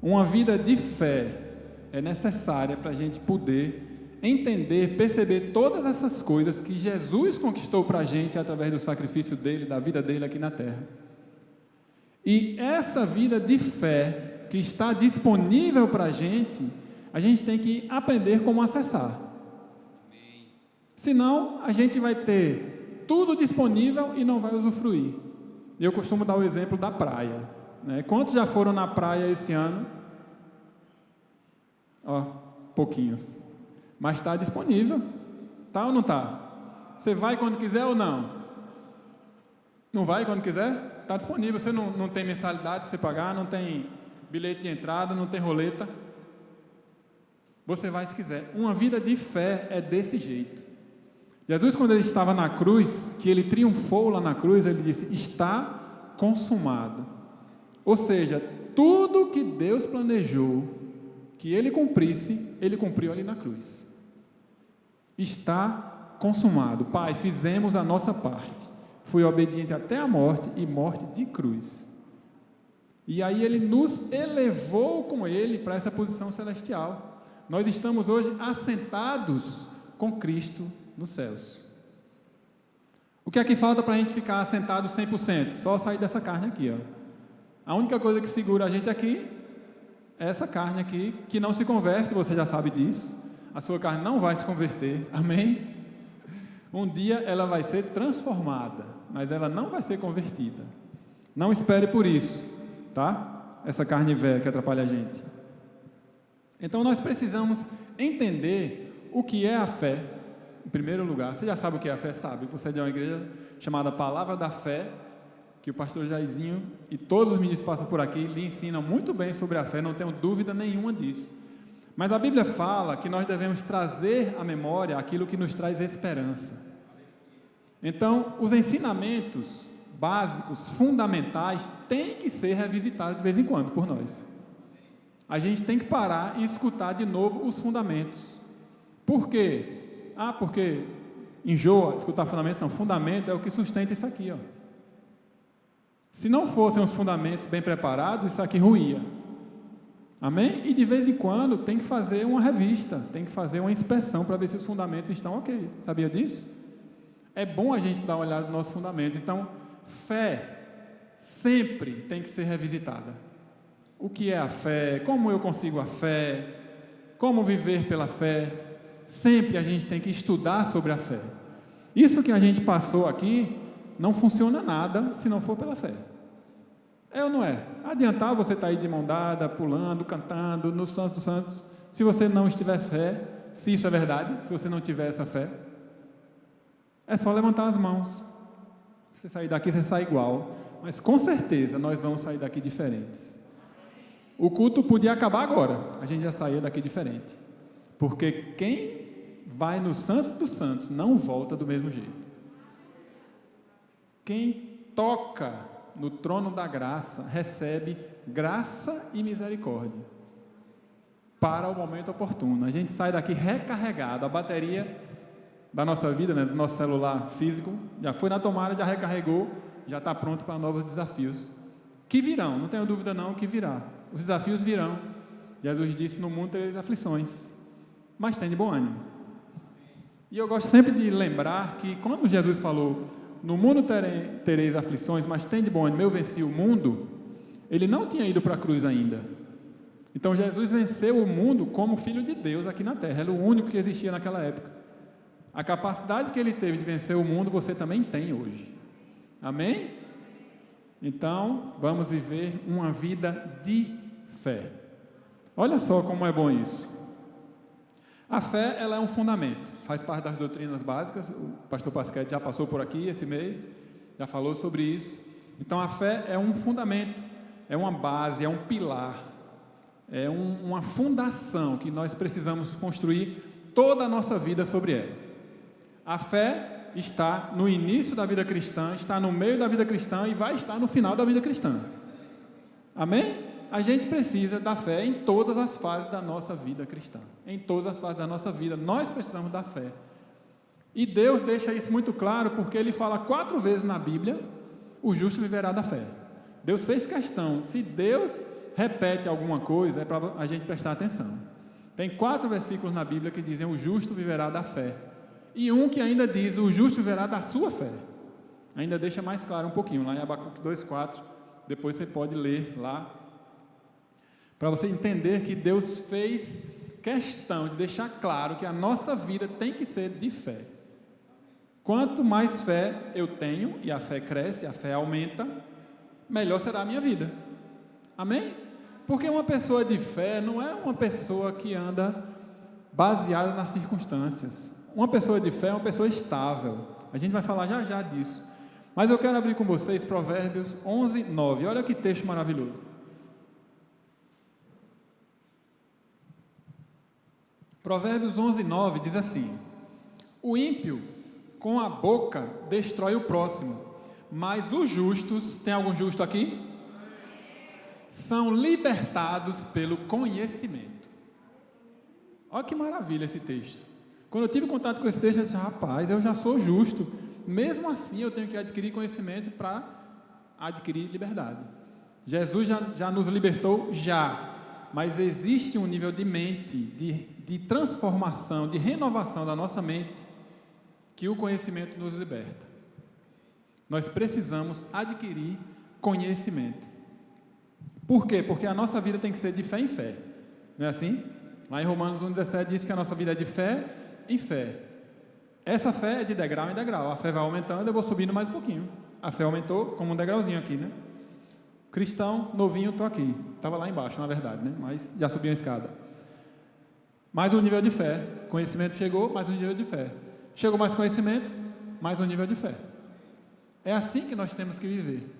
Uma vida de fé é necessária para a gente poder entender, perceber todas essas coisas que Jesus conquistou para a gente através do sacrifício dele, da vida dele aqui na terra. E essa vida de fé que está disponível para a gente tem que aprender como acessar. Senão, a gente vai ter tudo disponível e não vai usufruir. Eu costumo dar o exemplo da praia, né? Quantos já foram na praia esse ano? Pouquinhos. Mas está disponível. Tá ou não está? Você vai quando quiser ou não? Não vai quando quiser? Está disponível. Você não tem mensalidade para você pagar, não tem bilhete de entrada, não tem roleta. Você vai se quiser. Uma vida de fé é desse jeito. Jesus, quando ele estava na cruz, que ele triunfou lá na cruz, ele disse: está consumado. Ou seja, tudo que Deus planejou que ele cumprisse, ele cumpriu ali na cruz. Está consumado. Pai, fizemos a nossa parte. Fui obediente até a morte e morte de cruz. E aí ele nos elevou com ele para essa posição celestial. Nós estamos hoje assentados com Cristo nos céus. O que é que falta para a gente ficar assentado 100%? Só sair dessa carne aqui, ó. A única coisa que segura a gente aqui é essa carne aqui, que não se converte, você já sabe disso. A sua carne não vai se converter, amém? Um dia ela vai ser transformada, mas ela não vai ser convertida. Não espere por isso, tá? Essa carne velha que atrapalha a gente. Então nós precisamos entender o que é a fé. Em primeiro lugar, você já sabe o que é a fé? Sabe, você é de uma igreja chamada Palavra da Fé, que o pastor Jairzinho e todos os ministros que passam por aqui lhe ensinam muito bem sobre a fé, não tenho dúvida nenhuma disso. Mas a Bíblia fala que nós devemos trazer à memória aquilo que nos traz esperança. Então, os ensinamentos básicos, fundamentais, têm que ser revisitados de vez em quando por nós. A gente tem que parar e escutar de novo os fundamentos. Por quê? Porque enjoa escutar fundamentos? Não, fundamento é o que sustenta isso aqui, ó. Se não fossem os fundamentos bem preparados, isso aqui ruía. Amém? E de vez em quando tem que fazer uma revista, tem que fazer uma inspeção para ver se os fundamentos estão ok. Sabia disso? É bom a gente dar uma olhada nos nossos fundamentos. Então, fé sempre tem que ser revisitada. O que é a fé? Como eu consigo a fé? Como viver pela fé? Sempre a gente tem que estudar sobre a fé. Isso que a gente passou aqui não funciona nada se não for pela fé. É ou não é? Adiantar você estar aí de mão dada, pulando, cantando, no Santo dos Santos, se você não estiver fé, se isso é verdade, se você não tiver essa fé, é só levantar as mãos. Você sair daqui, você sai igual, mas com certeza nós vamos sair daqui diferentes. O culto podia acabar agora, a gente já saía daqui diferente, porque quem vai no Santo dos Santos não volta do mesmo jeito. Quem toca no trono da graça recebe graça e misericórdia para o momento oportuno. A gente sai daqui recarregado, a bateria da nossa vida, né, do nosso celular físico, já foi na tomada, já recarregou, já está pronto para novos desafios, que virão, não tenho dúvida não que virá. Os desafios virão. Jesus disse: no mundo tereis aflições, mas tem de bom ânimo. E eu gosto sempre de lembrar que quando Jesus falou: no mundo tereis aflições, mas tem de bom ânimo, eu venci o mundo, ele não tinha ido para a cruz ainda. Então Jesus venceu o mundo como filho de Deus aqui na terra, era o único que existia naquela época. A capacidade que ele teve de vencer o mundo, você também tem hoje. Amém? Então, vamos viver uma vida de fé. Olha só como é bom isso. A fé, ela é um fundamento, faz parte das doutrinas básicas. O pastor Pasquete já passou por aqui esse mês, já falou sobre isso. Então, a fé é um fundamento, é uma base, é um pilar, é uma fundação que nós precisamos construir toda a nossa vida sobre ela. A fé está no início da vida cristã, está no meio da vida cristã e vai estar no final da vida cristã. Amém? A gente precisa da fé em todas as fases da nossa vida cristã. Em todas as fases da nossa vida, nós precisamos da fé. E Deus deixa isso muito claro, porque Ele fala 4 vezes na Bíblia: o justo viverá da fé. Deus fez questão. Se Deus repete alguma coisa, é para a gente prestar atenção. Tem 4 versículos na Bíblia que dizem: o justo viverá da fé. E um que ainda diz: o justo viverá da sua fé. Ainda deixa mais claro um pouquinho, lá em Abacuque 2,4. Depois você pode ler lá, para você entender que Deus fez questão de deixar claro que a nossa vida tem que ser de fé. Quanto mais fé eu tenho, e a fé cresce, a fé aumenta, melhor será a minha vida. Amém? Porque uma pessoa de fé não é uma pessoa que anda baseada nas circunstâncias. Uma pessoa de fé é uma pessoa estável. A gente vai falar já já disso. Mas eu quero abrir com vocês Provérbios 11, 9. Olha que texto maravilhoso. Provérbios 11, 9 diz assim: o ímpio com a boca destrói o próximo, mas os justos, tem algum justo aqui? São libertados pelo conhecimento. Olha que maravilha esse texto. Quando eu tive contato com esse texto, eu disse: rapaz, eu já sou justo, mesmo assim eu tenho que adquirir conhecimento para adquirir liberdade. Jesus já nos libertou, mas existe um nível de mente, de transformação, de renovação da nossa mente, que o conhecimento nos liberta. Nós precisamos adquirir conhecimento. Por quê? Porque a nossa vida tem que ser de fé em fé, não é assim? Lá em Romanos 1,17 diz que a nossa vida é de fé em fé. Essa fé é de degrau em degrau, a fé vai aumentando, eu vou subindo mais um pouquinho. A fé aumentou como um degrauzinho aqui, né? Cristão, novinho, estou aqui. Estava lá embaixo, na verdade, né? Mas já subi a escada. Mais um nível de fé. Conhecimento chegou, mais um nível de fé. Chegou mais conhecimento, mais um nível de fé. É assim que nós temos que viver.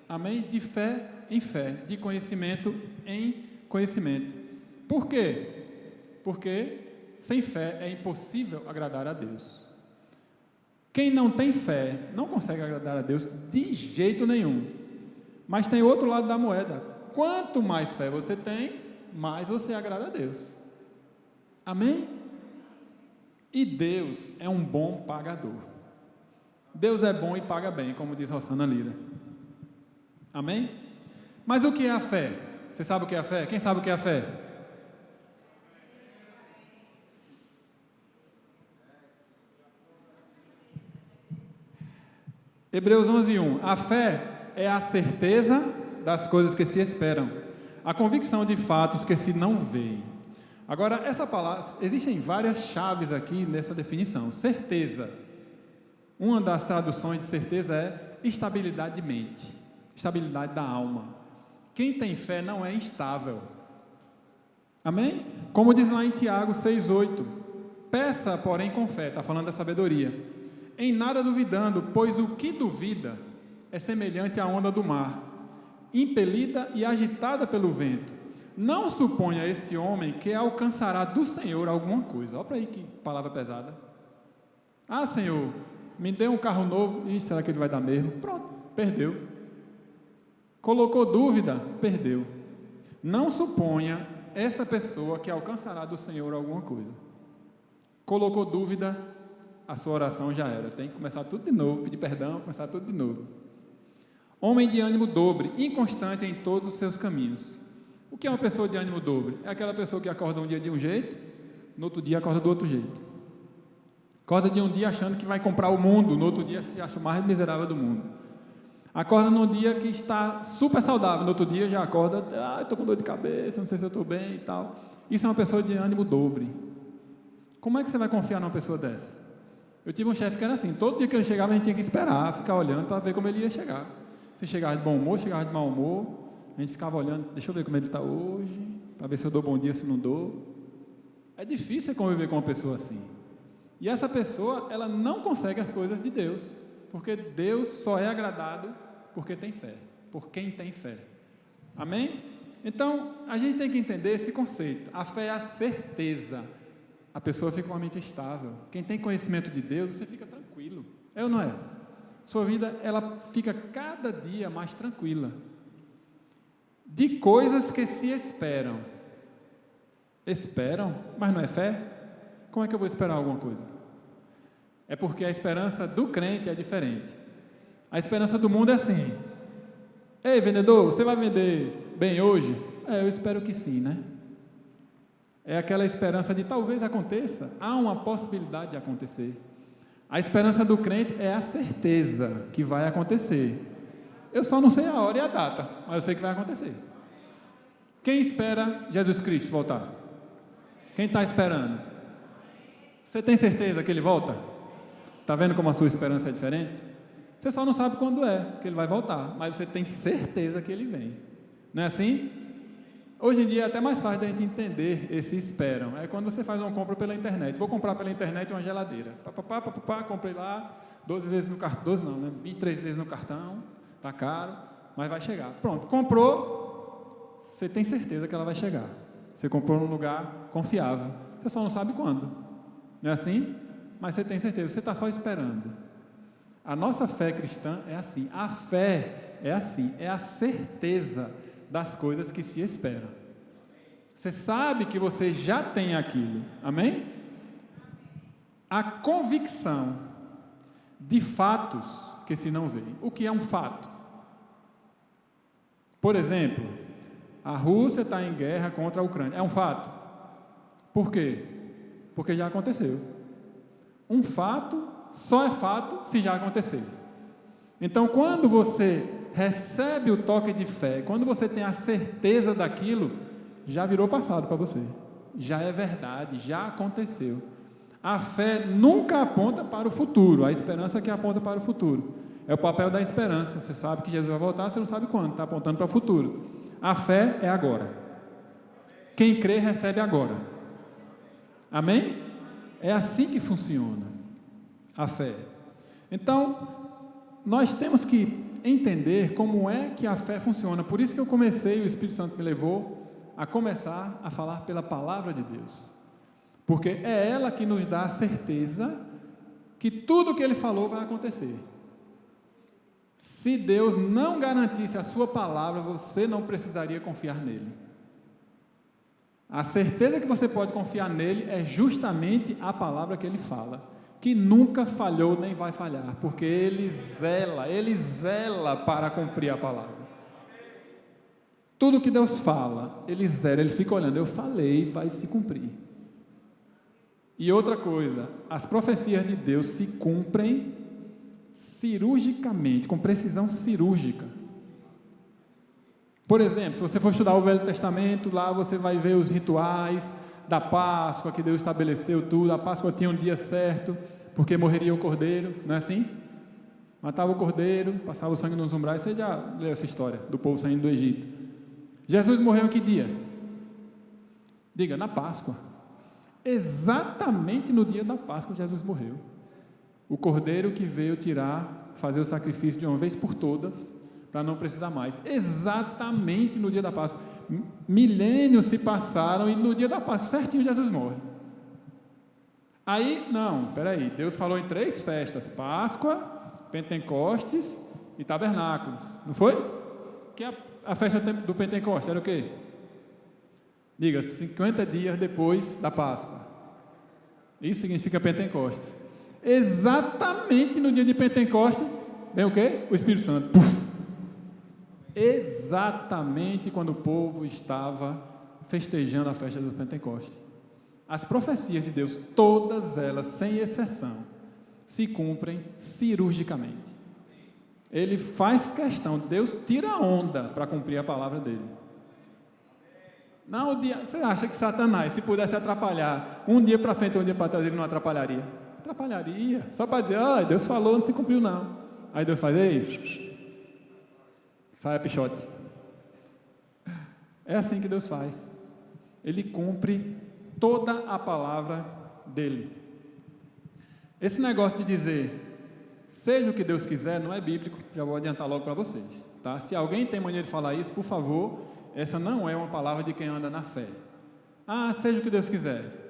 Amém? De fé em fé, de conhecimento em conhecimento. Por quê? Porque sem fé é impossível agradar a Deus. Quem não tem fé não consegue agradar a Deus de jeito nenhum. Mas tem outro lado da moeda. Quanto mais fé você tem, mais você agrada a Deus. Amém? E Deus é um bom pagador. Deus é bom e paga bem, como diz Rosana Lira. Amém? Mas o que é a fé? Você sabe o que é a fé? Quem sabe o que é a fé? Hebreus 11:1. A fé é a certeza das coisas que se esperam, a convicção de fatos que se não veem. Agora, essa palavra, existem várias chaves aqui nessa definição. Certeza. Uma das traduções de certeza é estabilidade de mente, estabilidade da alma. Quem tem fé não é instável. Amém? Como diz lá em Tiago 6:8. Peça, porém, com fé. Está falando da sabedoria. Em nada duvidando, pois o que duvida é semelhante à onda do mar, impelida e agitada pelo vento. Não suponha esse homem que alcançará do Senhor alguma coisa. Olha para aí que palavra pesada. Ah, Senhor, me dê um carro novo. Ih, será que ele vai dar mesmo? Pronto, perdeu. Colocou dúvida, perdeu. Não suponha essa pessoa que alcançará do Senhor alguma coisa. Colocou dúvida, a sua oração já era. Tem que começar tudo de novo, pedir perdão, começar tudo de novo. Homem de ânimo dobre, inconstante em todos os seus caminhos. O que é uma pessoa de ânimo dobre? É aquela pessoa que acorda um dia de um jeito, no outro dia acorda do outro jeito. Acorda de um dia achando que vai comprar o mundo, no outro dia se acha o mais miserável do mundo. Acorda num dia que está super saudável, no outro dia já acorda, estou com dor de cabeça, não sei se eu estou bem e tal. Isso é uma pessoa de ânimo dobre. Como é que você vai confiar numa pessoa dessa? Eu tive um chefe que era assim, todo dia que ele chegava a gente tinha que esperar, ficar olhando para ver como ele ia chegar. Se chegava de bom humor, chegava de mau humor, a gente ficava olhando, deixa eu ver como ele está hoje, para ver se eu dou bom dia, se não dou. É difícil conviver com uma pessoa assim. E essa pessoa, ela não consegue as coisas de Deus, porque Deus só é agradado porque tem fé, por quem tem fé. Amém? Então, a gente tem que entender esse conceito. A fé é a certeza. A pessoa fica com uma mente estável. Quem tem conhecimento de Deus, você fica tranquilo. É ou não é? Sua vida, ela fica cada dia mais tranquila. De coisas que se esperam. Esperam? Mas não é fé? Como é que eu vou esperar alguma coisa? É porque a esperança do crente é diferente. A esperança do mundo é assim: ei, vendedor, você vai vender bem hoje? Eu espero que sim, né? É aquela esperança de talvez aconteça, há uma possibilidade de acontecer. A esperança do crente é a certeza que vai acontecer. Eu só não sei a hora e a data, mas eu sei que vai acontecer. Quem espera Jesus Cristo voltar? Quem está esperando? Você tem certeza que Ele volta? Está vendo como a sua esperança é diferente? Você só não sabe quando que Ele vai voltar, mas você tem certeza que Ele vem. Não é assim? Hoje em dia é até mais fácil da gente entender esse esperam. É quando você faz uma compra pela internet. Vou comprar pela internet uma geladeira. Comprei lá 12 vezes no cartão. 12 não, né? 23 vezes no cartão. Está caro, mas vai chegar. Pronto, comprou, você tem certeza que ela vai chegar. Você comprou num lugar confiável. Você só não sabe quando. Não é assim? Mas você tem certeza, você está só esperando. A nossa fé cristã é assim. A fé é assim, é a certeza das coisas que se esperam. Você sabe que você já tem aquilo. Amém? A convicção de fatos que se não vê. O que é um fato? Por exemplo, a Rússia está em guerra contra a Ucrânia. É um fato? Por quê? Porque já aconteceu. Um fato só é fato se já aconteceu. Então, quando você recebe o toque de fé, quando você tem a certeza daquilo, já virou passado para você. Já é verdade, já aconteceu. A fé nunca aponta para o futuro, a esperança que aponta para o futuro. É o papel da esperança. Você sabe que Jesus vai voltar, você não sabe quando, está apontando para o futuro. A fé é agora. Quem crê, recebe agora. Amém? É assim que funciona a fé. Então, nós temos que entender como é que a fé funciona. Por isso que eu comecei, o Espírito Santo me levou a começar a falar pela palavra de Deus. Porque é ela que nos dá a certeza que tudo o que Ele falou vai acontecer. Se Deus não garantisse a sua palavra, você não precisaria confiar nele. A certeza que você pode confiar nele é justamente a palavra que Ele fala, que nunca falhou nem vai falhar, porque Ele zela para cumprir a palavra. Tudo que Deus fala, Ele zela, Ele fica olhando, eu falei, vai se cumprir. E outra coisa, as profecias de Deus se cumprem cirurgicamente, com precisão cirúrgica. Por exemplo, se você for estudar o Velho Testamento, lá você vai ver os rituais da Páscoa, que Deus estabeleceu tudo. A Páscoa tinha um dia certo, porque morreria o cordeiro, não é assim? Matava o cordeiro, passava o sangue nos umbrais. Você já leu essa história do povo saindo do Egito. Jesus morreu em que dia? Diga, na Páscoa. Exatamente no dia da Páscoa Jesus morreu. O cordeiro que veio fazer o sacrifício de uma vez por todas, para não precisar mais. Exatamente no dia da Páscoa. Milênios se passaram e no dia da Páscoa, certinho, Jesus morre. Aí, não, peraí, Deus falou em 3 festas: Páscoa, Pentecostes e Tabernáculos, não foi? Que a festa do Pentecostes era o quê? Diga, 50 dias depois da Páscoa. Isso significa Pentecostes. Exatamente no dia de Pentecostes, vem o quê? O Espírito Santo. Puf. Exatamente quando o povo estava festejando a festa do Pentecostes. As profecias de Deus, todas elas, sem exceção, se cumprem cirurgicamente. Ele faz questão, Deus tira onda para cumprir a palavra dele. Não, você acha que Satanás, se pudesse atrapalhar um dia para frente ou um dia para trás, ele não atrapalharia? Atrapalharia, só para dizer, Deus falou, não se cumpriu não. Aí Deus faz, ei, saia pichote. É assim que Deus faz. Ele cumpre toda a palavra dele. Esse negócio de dizer, seja o que Deus quiser, não é bíblico, já vou adiantar logo para vocês. Tá? Se alguém tem mania de falar isso, por favor, essa não é uma palavra de quem anda na fé. Seja o que Deus quiser.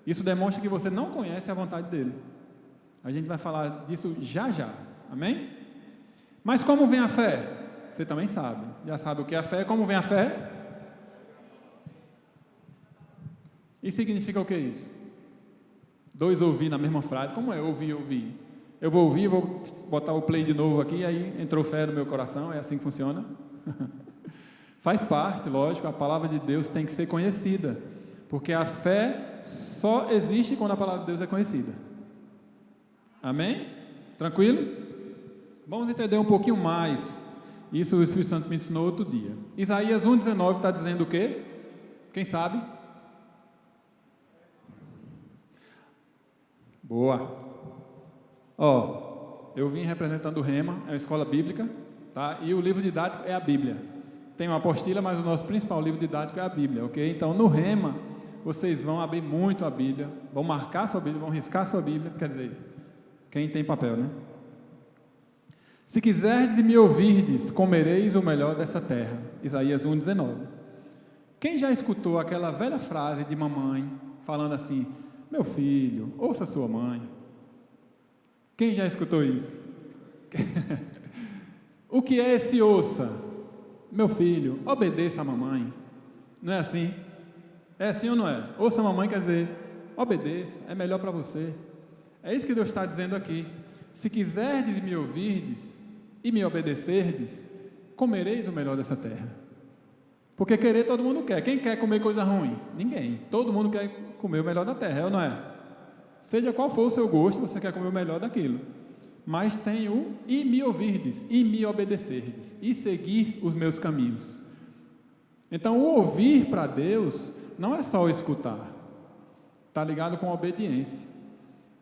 Isso demonstra que você não conhece a vontade dele. A gente vai falar disso já já. Amém? Mas como vem a fé? Você também sabe. Já sabe o que é a fé. Como vem a fé? E significa o que isso? 2 ouvir na mesma frase. Como é ouvir? Eu vou ouvir, vou botar o play de novo aqui, aí entrou fé no meu coração. É assim que funciona? Faz parte, lógico, a palavra de Deus tem que ser conhecida, porque a fé só existe quando a palavra de Deus é conhecida. Amém? Tranquilo? Vamos entender um pouquinho mais. Isso o Espírito Santo me ensinou outro dia. Isaías 1,19 está dizendo o quê? Quem sabe? Boa. Eu vim representando o Rema, é uma escola bíblica, tá? E o livro didático é a Bíblia. Tem uma apostila, mas o nosso principal livro didático é a Bíblia, ok? Então, no Rema, vocês vão abrir muito a Bíblia, vão marcar sua Bíblia, vão riscar sua Bíblia, quer dizer, quem tem papel, né? Se quiserdes e me ouvirdes, comereis o melhor dessa terra. Isaías 1,19. Quem já escutou aquela velha frase de mamãe, falando assim, meu filho, ouça sua mãe? Quem já escutou isso? O que é esse ouça? Meu filho, obedeça a mamãe. Não é assim? É assim ou não é? Ouça a mamãe quer dizer, obedeça, é melhor para você. É isso que Deus está dizendo aqui. Se quiserdes me ouvirdes e me obedecerdes, comereis o melhor dessa terra. Porque querer todo mundo quer. Quem quer comer coisa ruim? Ninguém. Todo mundo quer comer o melhor da terra, é ou não é? Seja qual for o seu gosto, você quer comer o melhor daquilo. Mas tem o e me ouvirdes, e me obedecerdes, e seguir os meus caminhos. Então, o ouvir para Deus não é só o escutar. Está ligado com a obediência.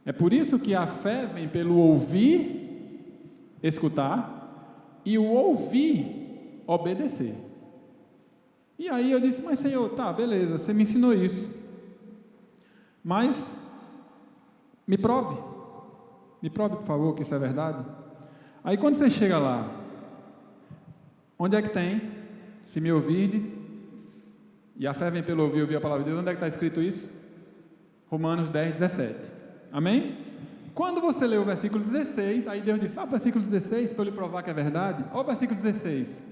É por isso que a fé vem pelo ouvir, escutar, e o ouvir, obedecer. E aí eu disse, mas Senhor, tá, beleza, você me ensinou isso. Mas, me prove, por favor, que isso é verdade. Aí quando você chega lá, onde é que tem? Se me ouvirdes, e a fé vem pelo ouvir a palavra de Deus, onde é que está escrito isso? Romanos 10, 17. Amém? Quando você lê o versículo 16, aí Deus diz, para o versículo 16, para eu lhe provar que é verdade. Olha o versículo 16.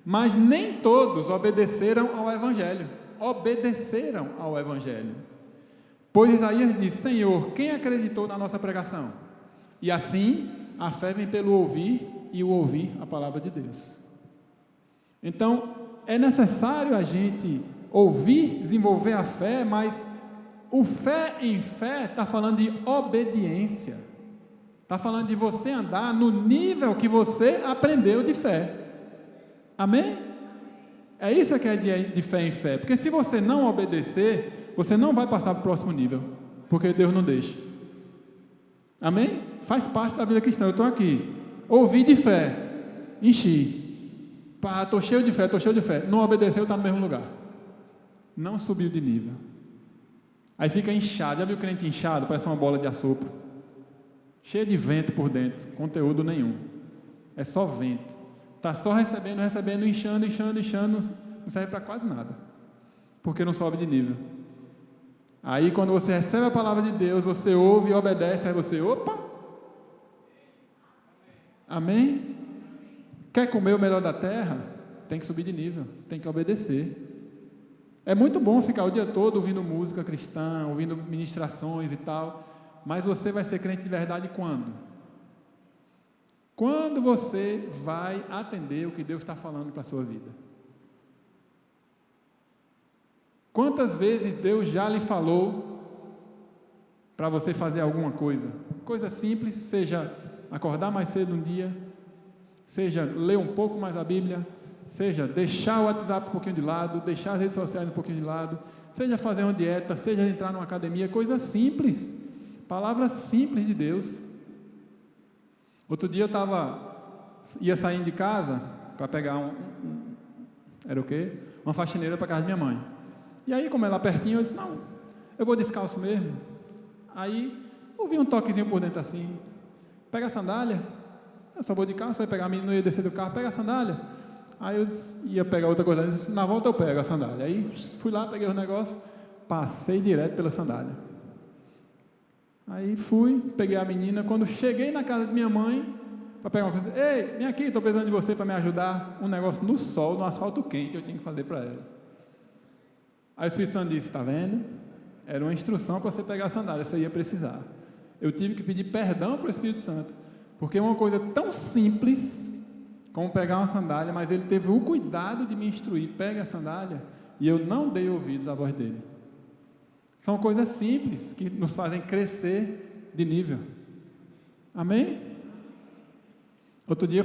Mas nem todos obedeceram ao Evangelho. Obedeceram ao Evangelho. Pois Isaías diz, Senhor, quem acreditou na nossa pregação? E assim, a fé vem pelo ouvir, e o ouvir a palavra de Deus. Então, é necessário a gente ouvir, desenvolver a fé, mas o fé em fé está falando de obediência. Está falando de você andar no nível que você aprendeu de fé. Amém? É isso que é de fé em fé. Porque se você não obedecer, você não vai passar para o próximo nível. Porque Deus não deixa. Amém? Faz parte da vida cristã. Eu estou aqui. Ouvi de fé. Enchi. Estou cheio de fé. Não obedeceu, está no mesmo lugar. Não subiu de nível. Aí fica inchado. Já viu o crente inchado? Parece uma bola de assopro. Cheio de vento por dentro. Conteúdo nenhum. É só vento. Está só recebendo, inchando, não serve para quase nada, porque não sobe de nível. Aí quando você recebe a palavra de Deus, você ouve e obedece, aí você, opa, amém? Quer comer o melhor da terra? Tem que subir de nível, tem que obedecer. É muito bom ficar o dia todo ouvindo música cristã, ouvindo ministrações e tal, mas você vai ser crente de verdade quando? Quando você vai atender o que Deus está falando para a sua vida? Quantas vezes Deus já lhe falou para você fazer alguma coisa? Coisa simples, seja acordar mais cedo um dia, seja ler um pouco mais a Bíblia, seja deixar o WhatsApp um pouquinho de lado, deixar as redes sociais um pouquinho de lado, seja fazer uma dieta, seja entrar numa academia, coisa simples, palavras simples de Deus. Outro dia eu ia saindo de casa para pegar era o quê? Uma faxineira para casa da minha mãe. E aí, como é lá pertinho, eu disse, não, eu vou descalço mesmo. Aí, ouvi um toquezinho por dentro assim, pega a sandália, eu só vou de carro, só ia pegar a menina, não ia descer do carro, pega a sandália. Aí eu ia pegar outra coisa, eu disse, na volta eu pego a sandália. Aí, fui lá, peguei os negócios, passei direto pela sandália. Aí fui, peguei a menina, quando cheguei na casa de minha mãe, para pegar uma coisa, ei, vem aqui, estou precisando de você para me ajudar, um negócio no sol, no asfalto quente, eu tinha que fazer para ela. Aí o Espírito Santo disse, está vendo? Era uma instrução para você pegar a sandália, você ia precisar. Eu tive que pedir perdão para o Espírito Santo, porque uma coisa tão simples, como pegar uma sandália, mas ele teve o cuidado de me instruir, pega a sandália, e eu não dei ouvidos à voz dele. São coisas simples que nos fazem crescer de nível. Amém? Outro dia,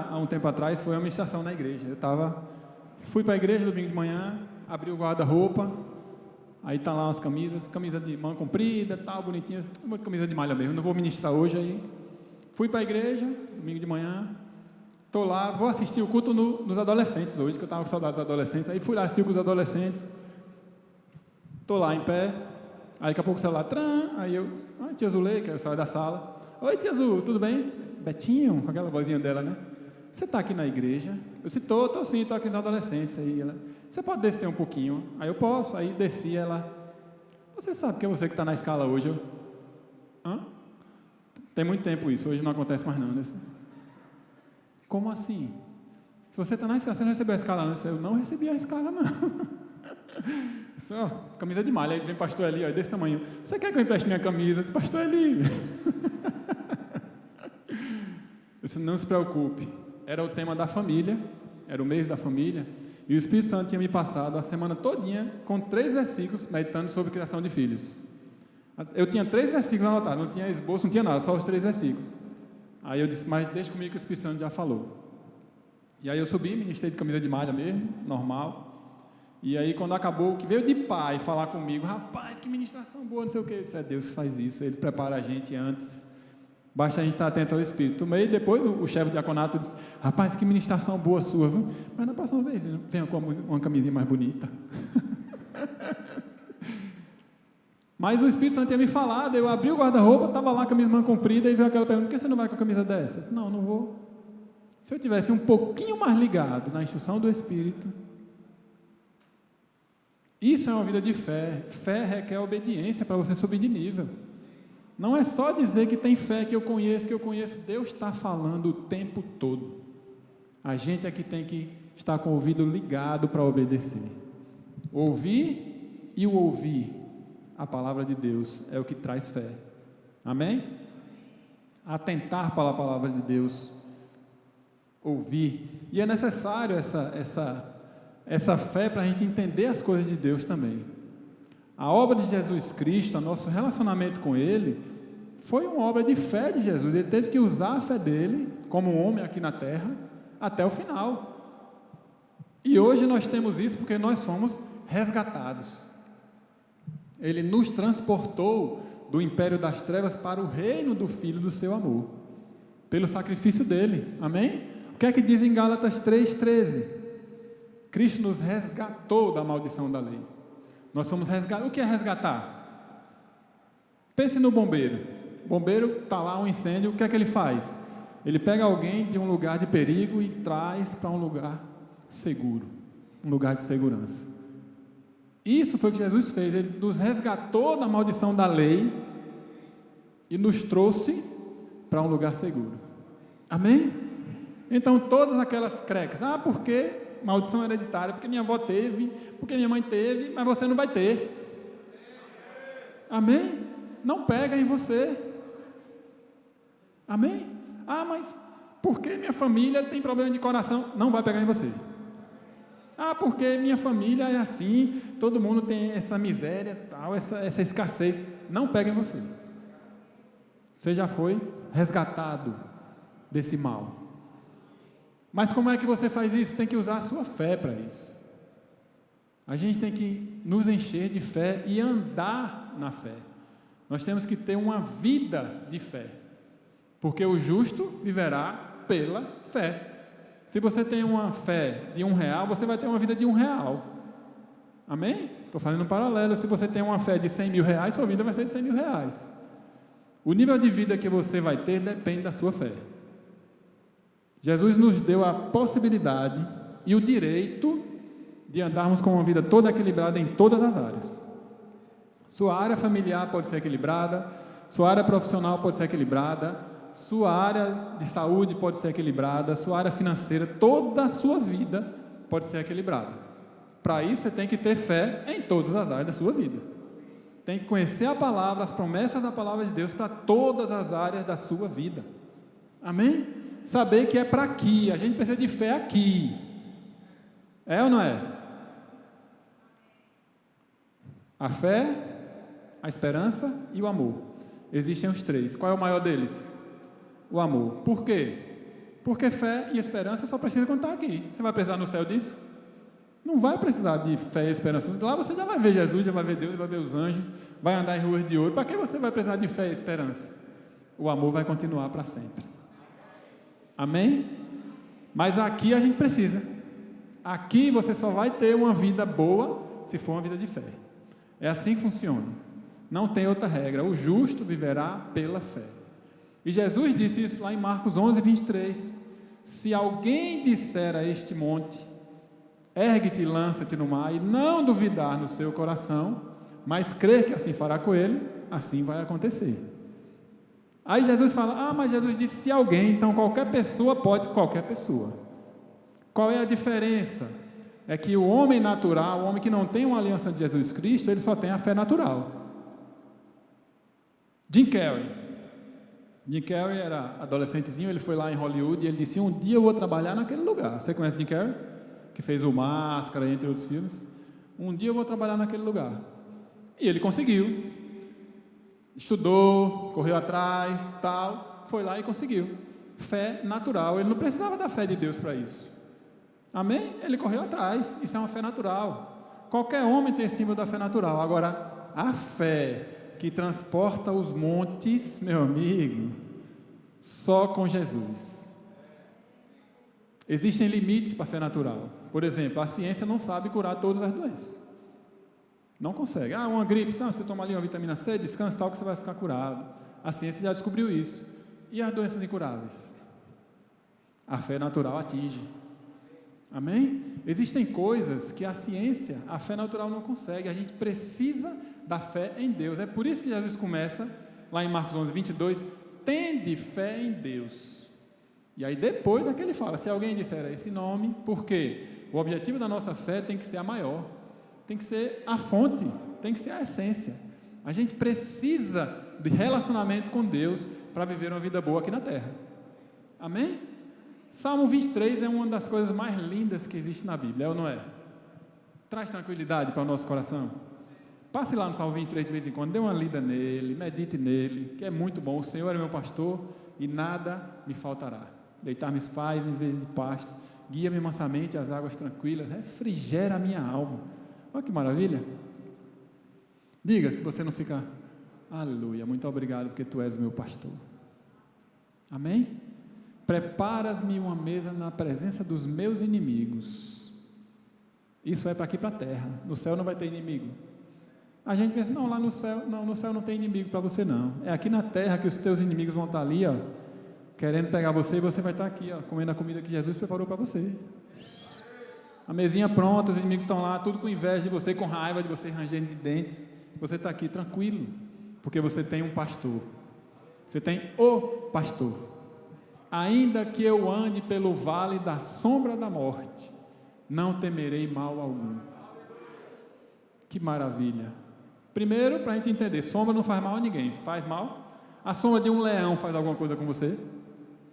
há um tempo atrás, foi uma ministração na igreja. Fui para a igreja domingo de manhã, abri o guarda-roupa, aí tá lá umas camisa de manga comprida, tal, bonitinha, camisa de malha mesmo, não vou ministrar hoje aí. Fui para a igreja, domingo de manhã, estou lá, vou assistir o culto nos adolescentes hoje, que eu estava com saudade dos adolescentes, aí fui lá assistir com os adolescentes, estou lá em pé, aí daqui a pouco o celular, aí eu, tia Zuleika, eu saio da sala, oi tia Zu, tudo bem? Betinho, com aquela vozinha dela, né? Você está aqui na igreja? Eu disse, estou sim, estou aqui nos adolescentes. Aí ela, você pode descer um pouquinho? Aí eu posso, aí desci, ela, você sabe que é você que está na escala hoje? Tem muito tempo isso, hoje não acontece mais não, né? Como assim? Se você está na escala, você não recebeu a escala não? Eu não recebi a escala não. Só, camisa de malha, aí vem pastor Eli, ó, desse tamanho. Você quer que eu empreste minha camisa? Esse pastor Eli. Eu disse, não se preocupe. Era o tema da família, era o mês da família, e o Espírito Santo tinha me passado a semana todinha com 3 versículos meditando sobre criação de filhos. Eu tinha 3 versículos anotados, não tinha esboço, não tinha nada, só os 3 versículos. Aí eu disse, mas deixa comigo que o Espírito Santo já falou. E aí eu subi, ministrei de camisa de malha mesmo, normal. E aí quando acabou, que veio de pai falar comigo, rapaz, que ministração boa, não sei o quê. Eu disse, Deus que faz isso, Ele prepara a gente antes. Basta a gente estar atento ao Espírito. E depois o chefe de diaconato disse, rapaz, que ministração boa sua, viu? Mas na próxima vez, venha com uma camisinha mais bonita. Mas o Espírito Santo tinha me falado, eu abri o guarda-roupa, estava lá com a camisa manga comprida, e veio aquela pergunta, por que você não vai com a camisa dessa? Eu disse, não vou. Se eu tivesse um pouquinho mais ligado na instrução do Espírito, isso é uma vida de fé. Fé requer obediência para você subir de nível. Não é só dizer que tem fé, que eu conheço, Deus está falando o tempo todo. A gente é que tem que estar com o ouvido ligado para obedecer. Ouvir e o ouvir a palavra de Deus é o que traz fé. Amém? Atentar para a palavra de Deus, ouvir. E é necessário essa fé para a gente entender as coisas de Deus também. A obra de Jesus Cristo, o nosso relacionamento com Ele, foi uma obra de fé de Jesus. Ele teve que usar a fé dele, como um homem aqui na terra, até o final. E hoje nós temos isso porque nós fomos resgatados. Ele nos transportou do império das trevas para o reino do Filho do seu amor, pelo sacrifício dele. Amém? O que é que diz em Gálatas 3,13? Cristo nos resgatou da maldição da lei. Nós somos resgatados. O que é resgatar? Pense no bombeiro. O bombeiro está lá, um incêndio, o que é que ele faz? Ele pega alguém de um lugar de perigo e traz para um lugar seguro, um lugar de segurança. Isso foi o que Jesus fez. Ele nos resgatou da maldição da lei e nos trouxe para um lugar seguro. Amém? Então todas aquelas crecas, porque maldição hereditária, porque minha avó teve, porque minha mãe teve, mas você não vai ter. Amém? Não pega em você. Amém? Mas porque minha família tem problema de coração? Não vai pegar em você. Porque minha família é assim, todo mundo tem essa miséria, tal, essa escassez. Não pega em você. Você já foi resgatado desse mal. Mas como é que você faz isso? Tem que usar a sua fé para isso. A gente tem que nos encher de fé e andar na fé. Nós temos que ter uma vida de fé, porque o justo viverá pela fé. Se você tem uma fé de R$1, você vai ter uma vida de R$1. Amém? Estou fazendo um paralelo. Se você tem uma fé de R$100.000, sua vida vai ser de R$100.000. O nível de vida que você vai ter depende da sua fé. Jesus nos deu a possibilidade e o direito de andarmos com uma vida toda equilibrada em todas as áreas. Sua área familiar pode ser equilibrada, sua área profissional pode ser equilibrada, sua área de saúde pode ser equilibrada, sua área financeira, toda a sua vida pode ser equilibrada. Para isso você tem que ter fé em todas as áreas da sua vida. Tem que conhecer a palavra, as promessas da palavra de Deus para todas as áreas da sua vida. Amém? Saber que é para aqui, a gente precisa de fé aqui. É ou não é? A fé, a esperança e o amor. Existem os três. Qual é o maior deles? O amor. Por quê? Porque fé e esperança só precisa quando está aqui. Você vai precisar no céu disso? Não vai precisar de fé e esperança. Lá você já vai ver Jesus, já vai ver Deus, vai ver os anjos, vai andar em ruas de ouro. Para que você vai precisar de fé e esperança? O amor vai continuar para sempre. Amém? Mas aqui a gente precisa. Aqui você só vai ter uma vida boa se for uma vida de fé. É assim que funciona. Não tem outra regra. O justo viverá pela fé. E Jesus disse isso lá em Marcos 11, 23. Se alguém disser a este monte, ergue-te e lança-te no mar, e não duvidar no seu coração, mas crer que assim fará com ele, assim vai acontecer. Aí Jesus fala, mas Jesus disse se alguém, então qualquer pessoa pode, qualquer pessoa. Qual é a diferença? É que o homem natural, o homem que não tem uma aliança de Jesus Cristo, ele só tem a fé natural. Jim Carrey era adolescentezinho, ele foi lá em Hollywood e ele disse, um dia eu vou trabalhar naquele lugar. Você conhece Jim Carrey? Que fez o Máscara, entre outros filmes. Um dia eu vou trabalhar naquele lugar. E ele conseguiu. Estudou, correu atrás, tal, foi lá e conseguiu. Fé natural, ele não precisava da fé de Deus para isso. Amém? Ele correu atrás, isso é uma fé natural. Qualquer homem tem esse símbolo da fé natural. Agora, a fé que transporta os montes, meu amigo, só com Jesus. Existem limites para a fé natural. Por exemplo, a ciência não sabe curar todas as doenças. Não consegue. Uma gripe, você toma ali uma vitamina C, descansa tal, que você vai ficar curado. A ciência já descobriu isso. E as doenças incuráveis? A fé natural atinge. Amém? Existem coisas que a ciência, a fé natural não consegue. A gente precisa da fé em Deus. É por isso que Jesus começa, lá em Marcos 11, 22, tende fé em Deus. E aí depois é que ele fala, se alguém disser esse nome, por quê? O objetivo da nossa fé tem que ser a maior, tem que ser a fonte, tem que ser a essência. A gente precisa de relacionamento com Deus para viver uma vida boa aqui na terra. Amém? Salmo 23 é uma das coisas mais lindas que existe na Bíblia, é ou não é? Traz tranquilidade para o nosso coração. Passe lá no Salmo 23 de vez em quando, dê uma lida nele, medite nele, que é muito bom. O Senhor é meu pastor e nada me faltará. Deitar-me faz em vez de pastos, guia-me mansamente às águas tranquilas, refrigera a minha alma. Olha que maravilha. Diga se você não fica, aleluia, muito obrigado porque tu és o meu pastor. Amém? Preparas-me uma mesa na presença dos meus inimigos. Isso é para aqui, para a terra. No céu não vai ter inimigo. A gente pensa, não, lá no céu não tem inimigo para você não. É aqui na terra que os teus inimigos vão estar ali, querendo pegar você, e você vai estar aqui, comendo a comida que Jesus preparou para você. A mesinha pronta, os inimigos estão lá, tudo com inveja de você, com raiva de você, rangendo de dentes. Você está aqui tranquilo, porque você tem um pastor. Você tem o pastor. Ainda que eu ande pelo vale da sombra da morte, não temerei mal algum. Que maravilha. Primeiro, para a gente entender, sombra não faz mal a ninguém. Faz mal? A sombra de um leão faz alguma coisa com você?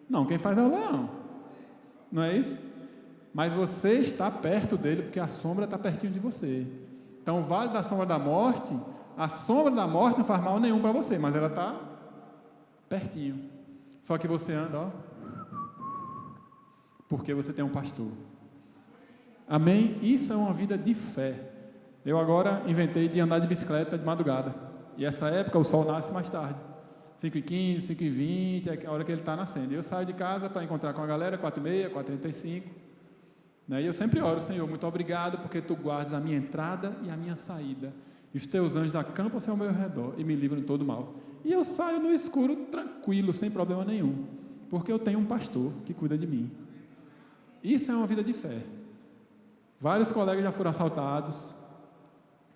Não, quem faz é o leão. Não é isso? Mas você está perto dele, porque a sombra está pertinho de você. Então, o vale da sombra da morte, a sombra da morte não faz mal nenhum para você, mas ela está pertinho. Só que você anda, porque você tem um pastor. Amém? Isso é uma vida de fé. Eu agora inventei de andar de bicicleta de madrugada. E essa época o sol nasce mais tarde. 5h15, 5h20, é a hora que ele está nascendo. Eu saio de casa para encontrar com a galera, 4h30, 4h35. E eu sempre oro, Senhor, muito obrigado, porque Tu guardas a minha entrada e a minha saída. E os Teus anjos acampam-se ao meu redor e me livram de todo mal. E eu saio no escuro tranquilo, sem problema nenhum. Porque eu tenho um pastor que cuida de mim. Isso é uma vida de fé. Vários colegas já foram assaltados.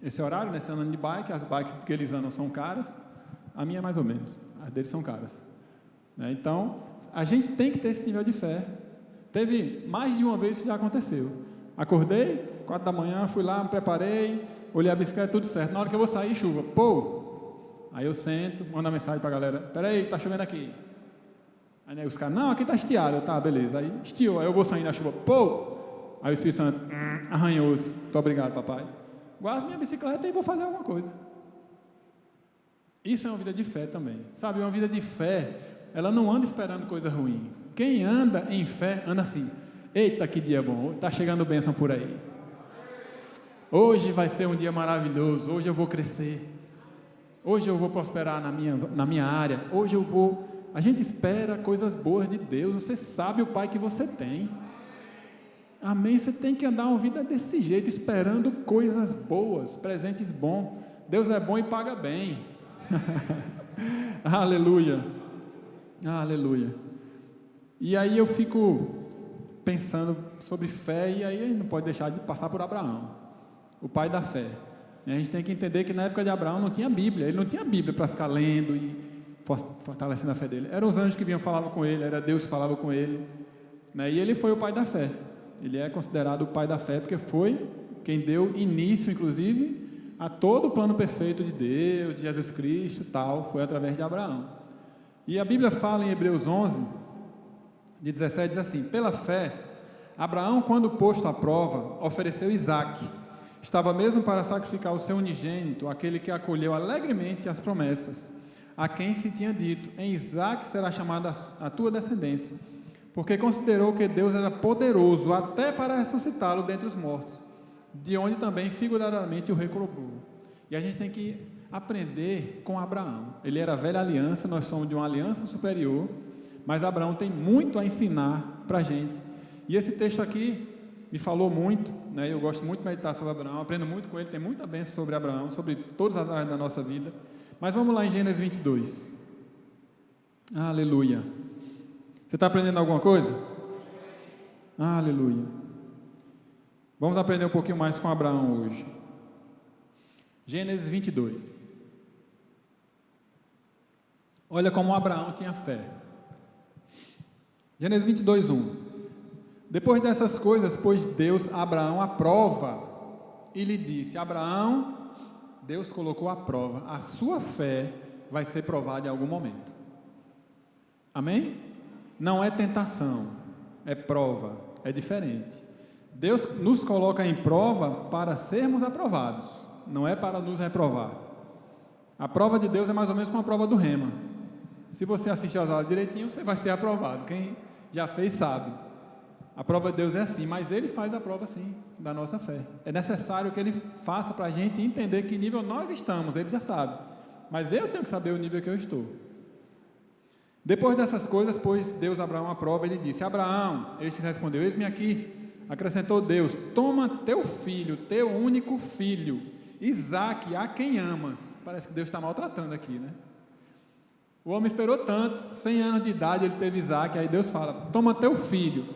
Esse horário, nesse andando de bike, as bikes que eles andam são caras. A minha é mais ou menos, as deles são caras. Então, a gente tem que ter esse nível de fé. Teve mais de uma vez que já aconteceu. Acordei, 4 da manhã, fui lá, me preparei, olhei a bicicleta, tudo certo. Na hora que eu vou sair, chuva. Pô! Aí eu sento, mando a mensagem para a galera. Peraí, está chovendo aqui. Aí né, os caras, não, aqui está estiado. Eu, tá, beleza. Aí estiou, aí eu vou sair na chuva, pô! Aí o Espírito Santo, arranhou-se. Muito obrigado, papai. Guardo minha bicicleta e vou fazer alguma coisa. Isso é uma vida de fé também. Sabe, uma vida de fé, ela não anda esperando coisa ruim. Quem anda em fé, anda assim. Eita, que dia bom, está chegando bênção por aí. Hoje vai ser um dia maravilhoso, hoje eu vou crescer. Hoje eu vou prosperar na minha área. Hoje eu vou... A gente espera coisas boas de Deus. Você sabe o Pai que você tem. Amém? Você tem que andar uma vida desse jeito, esperando coisas boas, presentes bons. Deus é bom e paga bem. Aleluia. Aleluia. E aí eu fico pensando sobre fé, e aí a gente não pode deixar de passar por Abraão, o pai da fé. E a gente tem que entender que na época de Abraão não tinha Bíblia, ele não tinha Bíblia para ficar lendo e fortalecendo a fé dele. Eram os anjos que vinham falar com ele, era Deus que falava com ele, né? E ele foi o pai da fé. Ele é considerado o pai da fé porque foi quem deu início, inclusive, a todo o plano perfeito de Deus, de Jesus Cristo, tal, foi através de Abraão. E a Bíblia fala em Hebreus 11, de 17, diz assim: pela fé, Abraão, quando posto à prova, ofereceu Isaque. Estava mesmo para sacrificar o seu unigênito, aquele que acolheu alegremente as promessas, a quem se tinha dito: em Isaque será chamada a tua descendência, porque considerou que Deus era poderoso até para ressuscitá-lo dentre os mortos, de onde também figuradamente o recobrou. E a gente tem que aprender com Abraão. Ele era a velha aliança, nós somos de uma aliança superior, mas Abraão tem muito a ensinar para a gente. E esse texto aqui me falou muito, né? Eu gosto muito de meditar sobre Abraão, aprendo muito com ele, tem muita bênção sobre Abraão, sobre todas as áreas da nossa vida. Mas vamos lá em Gênesis 22. Aleluia. Você está aprendendo alguma coisa? Aleluia. Vamos aprender um pouquinho mais com Abraão hoje. Gênesis 22. Olha como Abraão tinha fé. Gênesis 22, 1. Depois dessas coisas, pôs Deus a Abraão à prova e lhe disse: Abraão, Deus colocou à prova, a sua fé vai ser provada em algum momento. Amém? Não é tentação, é prova, é diferente. Deus nos coloca em prova para sermos aprovados, não é para nos reprovar. A prova de Deus é mais ou menos como a prova do rema. Se você assistir às aulas direitinho, você vai ser aprovado. Quem já fez sabe. A prova de Deus é assim, mas Ele faz a prova sim, da nossa fé. É necessário que Ele faça para a gente entender que nível nós estamos, Ele já sabe. Mas eu tenho que saber o nível que eu estou. Depois dessas coisas, pôs Deus a Abraão à prova e lhe disse: Abraão, este respondeu: eis-me aqui. Acrescentou Deus: toma teu filho, teu único filho, Isaque, a quem amas. Parece que Deus está maltratando aqui, né? O homem esperou tanto, 100 anos de idade ele teve Isaque, aí Deus fala: toma teu filho,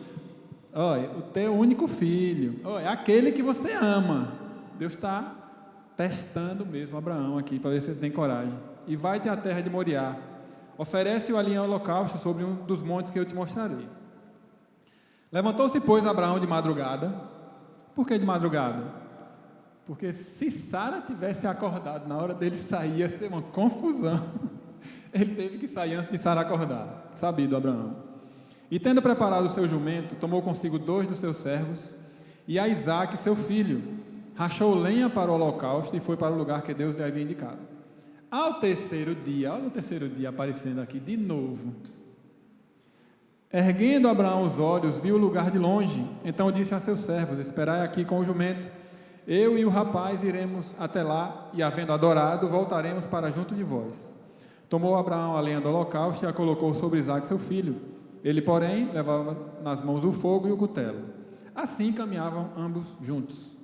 olha, o teu único filho, olha, aquele que você ama. Deus está testando mesmo Abraão aqui, para ver se ele tem coragem. E vai-te à terra de Moriá, oferece-o ali em holocausto sobre um dos montes que eu te mostrarei. Levantou-se, pois, Abraão de madrugada. Por que de madrugada? Porque se Sara tivesse acordado na hora dele sair, ia ser uma confusão. Ele teve que sair antes de Sara acordar, sabido Abraão. E tendo preparado o seu jumento, tomou consigo 2 dos seus servos e a Isaque, seu filho, rachou lenha para o holocausto e foi para o lugar que Deus lhe havia indicado. Ao terceiro dia, olha o terceiro dia aparecendo aqui de novo. Erguendo Abraão os olhos, viu o lugar de longe. Então disse a seus servos: esperai aqui com o jumento. Eu e o rapaz iremos até lá, e havendo adorado, voltaremos para junto de vós. Tomou Abraão a lenha do holocausto e a colocou sobre Isaque, seu filho. Ele, porém, levava nas mãos o fogo e o cutelo. Assim caminhavam ambos juntos.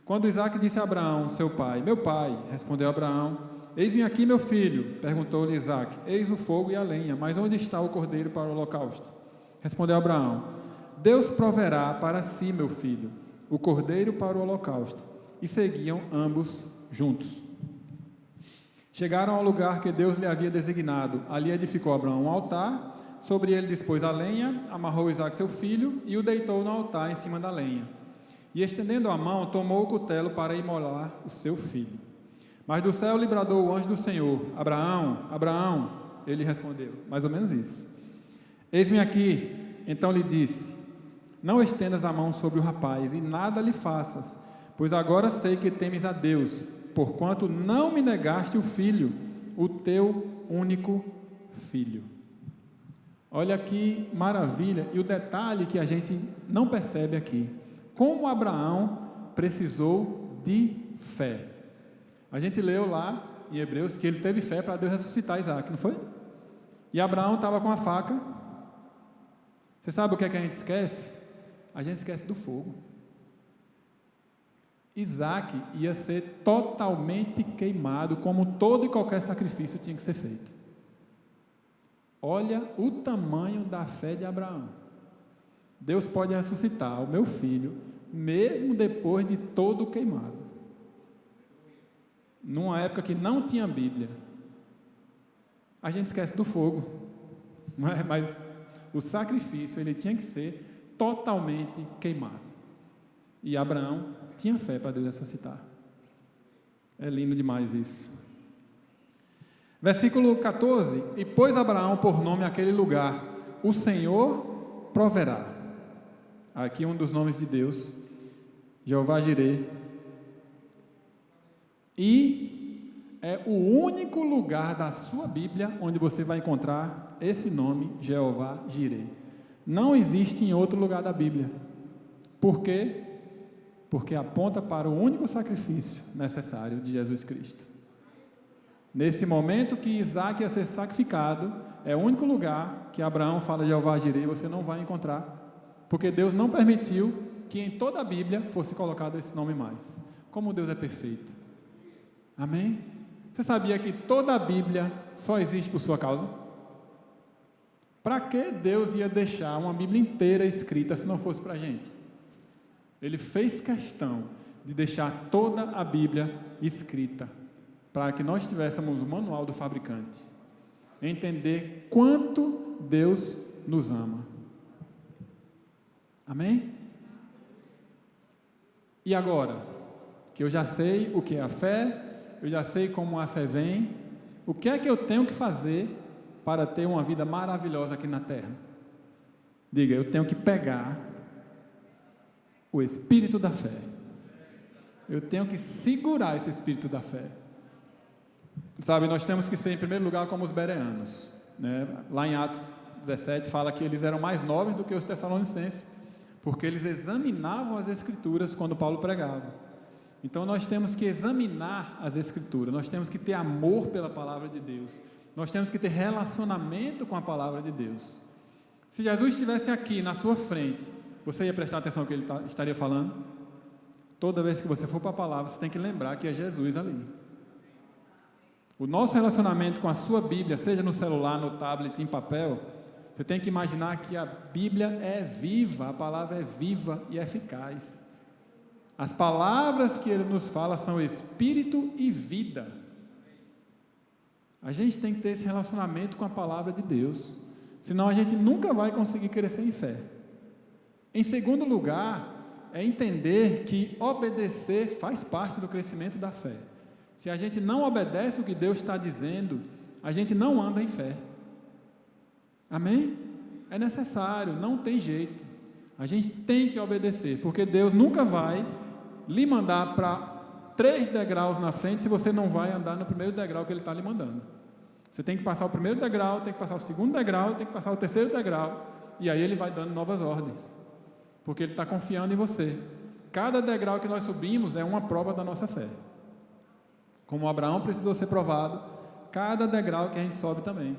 Quando Isaque disse a Abraão, seu pai: meu pai, respondeu Abraão: eis-me aqui, meu filho. Perguntou-lhe Isaque: eis o fogo e a lenha, mas onde está o cordeiro para o holocausto? Respondeu Abraão: Deus proverá para si, meu filho, o cordeiro para o holocausto. E seguiam ambos juntos. Chegaram ao lugar que Deus lhe havia designado. Ali edificou Abraão um altar, sobre ele dispôs a lenha, amarrou Isaque seu filho e o deitou no altar em cima da lenha. E estendendo a mão, tomou o cutelo para imolar o seu filho. Mas do céu lhe bradou o anjo do Senhor: Abraão, Abraão. Ele respondeu, mais ou menos isso: Eis-me aqui. Então lhe disse: não estendas a mão sobre o rapaz, e nada lhe faças, pois agora sei que temes a Deus, porquanto não me negaste o filho, o teu único filho. Olha que maravilha, e o detalhe que a gente não percebe aqui, como Abraão precisou de fé. A gente leu lá em Hebreus que ele teve fé para Deus ressuscitar Isaac, não foi? E Abraão estava com a faca. Você sabe o que é que a gente esquece? A gente esquece do fogo. Isaac ia ser totalmente queimado, como todo e qualquer sacrifício tinha que ser feito. Olha o tamanho da fé de Abraão. Deus pode ressuscitar o meu filho, mesmo depois de todo queimado. Numa época que não tinha Bíblia. A gente esquece do fogo, mas o sacrifício ele tinha que ser totalmente queimado. E Abraão tinha fé para Deus ressuscitar. É lindo demais isso. Versículo 14: e pôs Abraão por nome aquele lugar: o Senhor proverá. Aqui um dos nomes de Deus, Jeová Jireh. E é o único lugar da sua Bíblia onde você vai encontrar esse nome, Jeová Jireh. Não existe em outro lugar da Bíblia. Por quê? Porque aponta para o único sacrifício necessário de Jesus Cristo. Nesse momento que Isaac ia ser sacrificado, é o único lugar que Abraão fala de Jeová Jireh, você não vai encontrar, porque Deus não permitiu que em toda a Bíblia fosse colocado esse nome mais. Como Deus é perfeito. Amém? Você sabia que toda a Bíblia só existe por sua causa? Para que Deus ia deixar uma Bíblia inteira escrita se não fosse para a gente? Ele fez questão de deixar toda a Bíblia escrita, para que nós tivéssemos o manual do fabricante, entender quanto Deus nos ama. Amém? E agora, que eu já sei o que é a fé, eu já sei como a fé vem, o que é que eu tenho que fazer para ter uma vida maravilhosa aqui na terra? Diga, eu tenho que pegar o espírito da fé. Eu tenho que segurar esse espírito da fé. Sabe, nós temos que ser, em primeiro lugar, como os bereanos, né? Lá em Atos 17 fala que eles eram mais nobres do que os tessalonicenses, porque eles examinavam as Escrituras quando Paulo pregava. Então nós temos que examinar as Escrituras, nós temos que ter amor pela palavra de Deus, nós temos que ter relacionamento com a palavra de Deus. Se Jesus estivesse aqui na sua frente, você ia prestar atenção no que ele estaria falando? Toda vez que você for para a palavra, você tem que lembrar que é Jesus ali. O nosso relacionamento com a sua Bíblia, seja no celular, no tablet, em papel, você tem que imaginar que a Bíblia é viva, a palavra é viva e eficaz. As palavras que ele nos fala são espírito e vida. A gente tem que ter esse relacionamento com a palavra de Deus, senão a gente nunca vai conseguir crescer em fé. Em segundo lugar, é entender que obedecer faz parte do crescimento da fé. Se a gente não obedece o que Deus está dizendo, a gente não anda em fé. Amém? É necessário, não tem jeito. A gente tem que obedecer, porque Deus nunca vai lhe mandar para 3 degraus na frente se você não vai andar no primeiro degrau que Ele está lhe mandando. Você tem que passar o primeiro degrau, tem que passar o segundo degrau, tem que passar o terceiro degrau, e aí Ele vai dando novas ordens, porque Ele está confiando em você. Cada degrau que nós subimos é uma prova da nossa fé. Como Abraão precisou ser provado, cada degrau que a gente sobe também.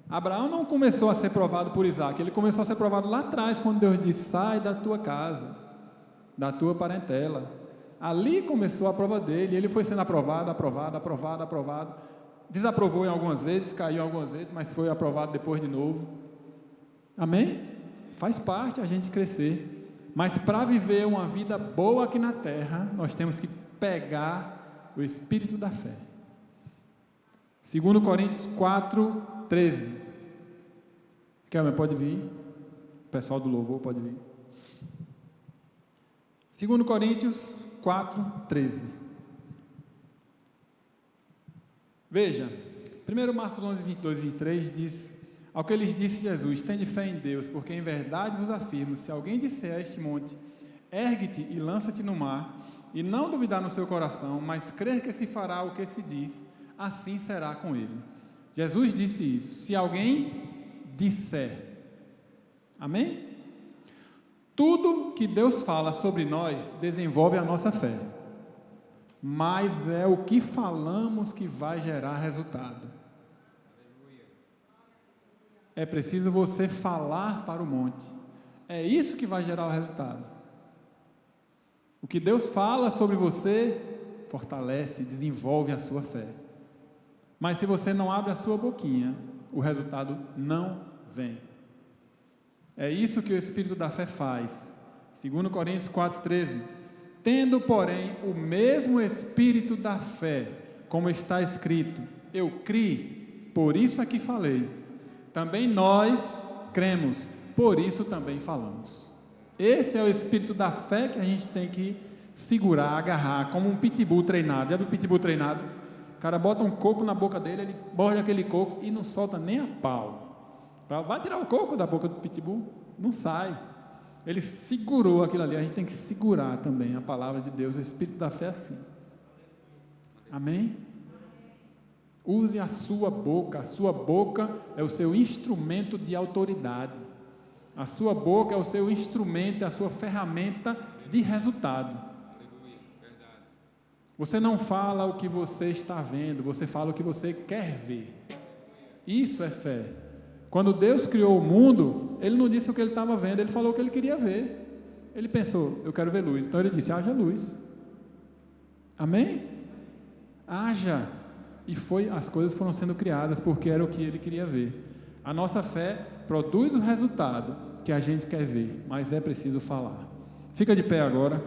Abraão não começou a ser provado por Isaac, ele começou a ser provado lá atrás, quando Deus disse: sai da tua casa, da tua parentela. Ali começou a prova dele, e ele foi sendo aprovado, desaprovou em algumas vezes, caiu em algumas vezes, mas foi aprovado depois de novo. Amém? Faz parte a gente crescer, mas para viver uma vida boa aqui na terra, nós temos que pegar o espírito da fé. 2 Coríntios 4:13. Kelmer, pode vir. O pessoal do louvor pode vir. 2 Coríntios 4:13. Veja, 1 Marcos 11, 22 e 23 diz: Ao que lhes disse Jesus: tende fé em Deus, porque em verdade vos afirmo, se alguém disser a este monte, ergue-te e lança-te no mar, e não duvidar no seu coração, mas crer que se fará o que se diz, assim será com ele. Jesus disse isso, se alguém disser. Amém? Tudo que Deus fala sobre nós desenvolve a nossa fé, mas é o que falamos que vai gerar resultado. É preciso você falar para o monte, é isso que vai gerar o resultado. O que Deus fala sobre você fortalece, desenvolve a sua fé. Mas se você não abre a sua boquinha, o resultado não vem. É isso que o Espírito da fé faz. 2 Coríntios 4,13. Tendo, porém, o mesmo Espírito da fé, como está escrito, eu criei, por isso aqui falei. Também nós cremos, por isso também falamos. Esse é o Espírito da fé que a gente tem que segurar, agarrar, como um pitbull treinado. Já viu o pitbull treinado? O cara bota um coco na boca dele, ele morde aquele coco e não solta nem a pau. Vai tirar o coco da boca do pitbull? Não sai. Ele segurou aquilo ali. A gente tem que segurar também a palavra de Deus, o Espírito da fé é assim. Amém? Use a sua boca. A sua boca é o seu instrumento de autoridade. A sua boca é o seu instrumento, é a sua ferramenta de resultado. Você não fala o que você está vendo, você fala o que você quer ver. Isso é fé. Quando Deus criou o mundo, Ele não disse o que Ele estava vendo, Ele falou o que Ele queria ver. Ele pensou, eu quero ver luz. Então Ele disse, haja luz. Amém? Haja. E as coisas foram sendo criadas, porque era o que Ele queria ver. A nossa fé produz o resultado que a gente quer ver, mas é preciso falar. Fica de pé agora.